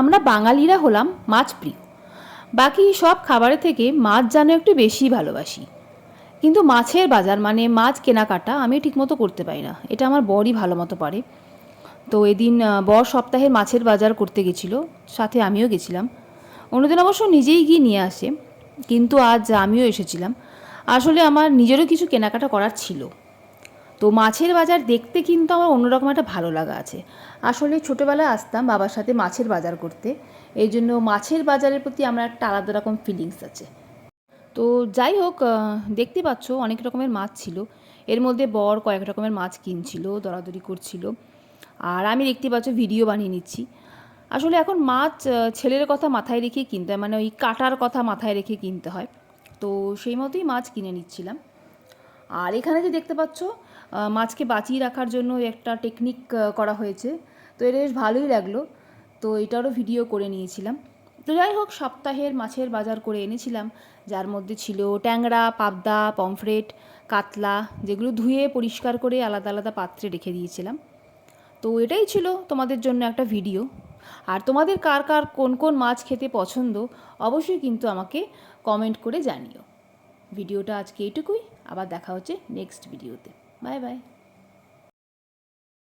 আমরা বাঙালিরা হলাম মাছ প্রিয়। বাকি সব খাবারের থেকে মাছ যেন একটু বেশি ভালোবাসি। কিন্তু মাছের বাজার মানে মাছ কেনাকাটা আমি ঠিকমতো করতে পারি না, এটা আমার বরই ভালো মতো পারে। তো এদিন বর সপ্তাহে মাছের বাজার করতে গেছিলো, সাথে আমিও গেছিলাম। অন্যদিন অবশ্য নিজেই গিয়ে নিয়ে আসে, কিন্তু আজ আমিও এসেছিলাম। আসলে আমার নিজেরও কিছু কেনাকাটা করার ছিল। তো মাছের বাজার দেখতে কিন্তু আমার অন্যরকম একটা ভালো লাগা আছে। আসলে ছোটোবেলায় আসতাম বাবার সাথে মাছের বাজার করতে, এই জন্য মাছের বাজারের প্রতি আমার একটা আলাদা রকম ফিলিংস আছে। তো যাই হোক, দেখতে পাচ্ছ অনেক রকমের মাছ ছিল। এর মধ্যে বর কয়েক রকমের মাছ কিনছিল, দরাদরি করছিল, আর আমি দেখতে পাচ্ছ ভিডিও বানিয়ে নিচ্ছি। আসলে এখন মাছ ছেলের কথা মাথায় রেখে কিনতে হয়, মানে ওই কাটার কথা মাথায় রেখে কিনতে হয়। তো সেই মতোই মাছ কিনে নিচ্ছিলাম। আর এখানে যে দেখতে পাচ্ছ মাছকে বাঁচিয়ে রাখার জন্য একটা টেকনিক করা হয়েছে, তো এটা বেশ ভালোই লাগলো। তো এটারও ভিডিও করে নিয়েছিলাম। তো যাই হোক, সপ্তাহের মাছের বাজার করে এনেছিলাম, যার মধ্যে ছিল ট্যাংরা, পাবদা, পমফ্রেট, কাতলা, যেগুলো ধুয়ে পরিষ্কার করে আলাদা আলাদা পাত্রে রেখে দিয়েছিলাম। তো এটাই ছিল তোমাদের জন্য একটা ভিডিও। আর তোমাদের কার কার কোন কোন মাছ খেতে পছন্দ অবশ্যই কিন্তু আমাকে কমেন্ট করে জানিও। ভিডিওটা আজকে এইটুকুই, আবার দেখা হচ্ছে নেক্সট ভিডিওতে। Bye bye.